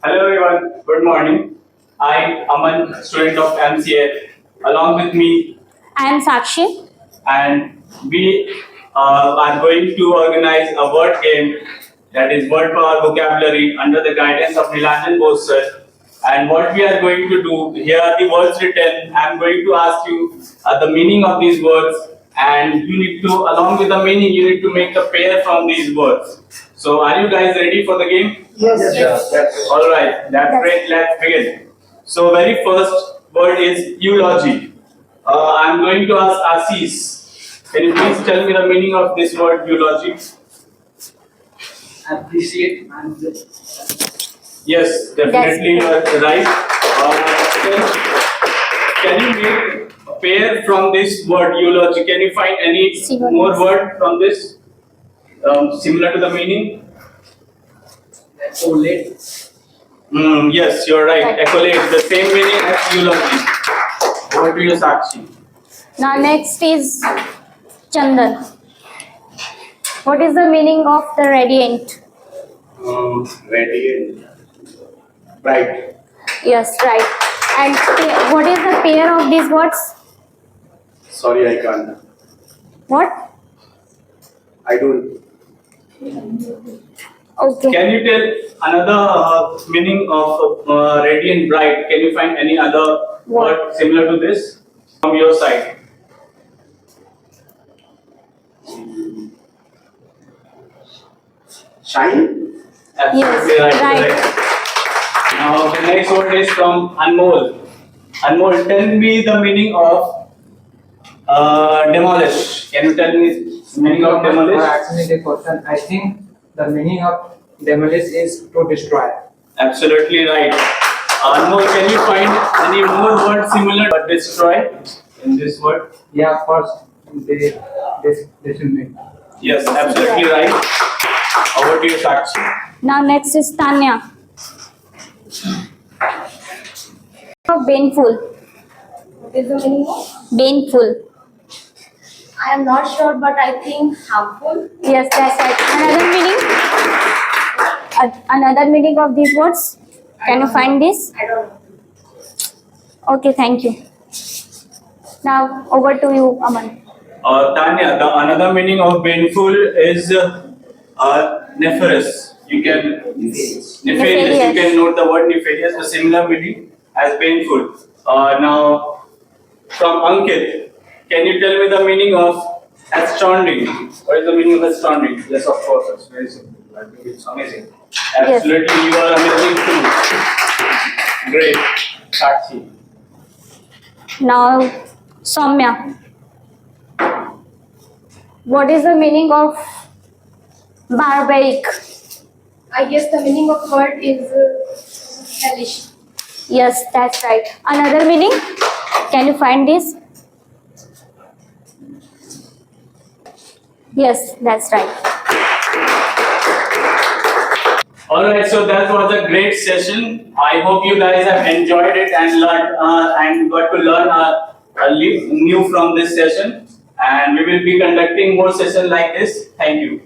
Hello everyone, good morning. I, Aman, student of MCA, along with me, I am Sakshi. and we are going to organize a word game that is word power vocabulary under the guidance of Nilanjan Bose sir. And what we are going to do, here are the words written. I am going to ask you the meaning of these words, and you need to, along with the meaning, you need to make a pair from these words. So, are you guys ready for the game? Yes. All right, that's great. Let's begin. So, very first word is eulogy. I'm going to ask Asis. Can you please tell me the meaning of this word eulogy? Appreciate and Yes, definitely you are right. Can you make a pair from this word eulogy? Can you find any Synonyms. more word from this similar to the meaning? accolade. Yes, you're right. Accolade, the same meaning as eulogy. Over to you, Sakshi. Now next is Chandan. What is the meaning of the radiant? Radiant. Right. Yes, right. And what is the pair of these words? Sorry, I can't. What? I don't. Okay. Can you tell another meaning of radiant bright? Can you find any other word similar to this from your side? Shine? Absolutely Yes, right. correct. Now the next word is from Anmol. Anmol, tell me the meaning of demolish. Can you tell me the meaning of For demolish? asking the question, I think the meaning of demolish is to destroy. Absolutely right. Anmol, can you find any more words similar to destroy in this word? Yeah, first they should make. Yes, absolutely right. Over to you, Sakshi. Now next is Tanya. Baneful. What is the meaning of? Baneful. I am not sure, but I think harmful. Yes, that's right. Another meaning? Another meaning of these words? Can you find this? I don't know. Okay, thank you. Now over to you, Aman. Tanya, the another meaning of baneful is nefarious. You can nefarious. You can note the word nefarious, a similar meaning as baneful. Now, from Ankit, can you tell me the meaning of astounding? What is the meaning of astounding? Yes, of course, it's very simple. I think it's amazing. Absolutely, you are amazing too. Great, Sakshi. Now, Soumya. What is the meaning of barbaric? I guess the meaning of word is hellish. Yes, that's right. Another meaning? Can you find this? Yes, that's right. Alright, so that was a great session. I hope you guys have enjoyed it and learned and got to learn new from this session. And we will be conducting more sessions like this. Thank you.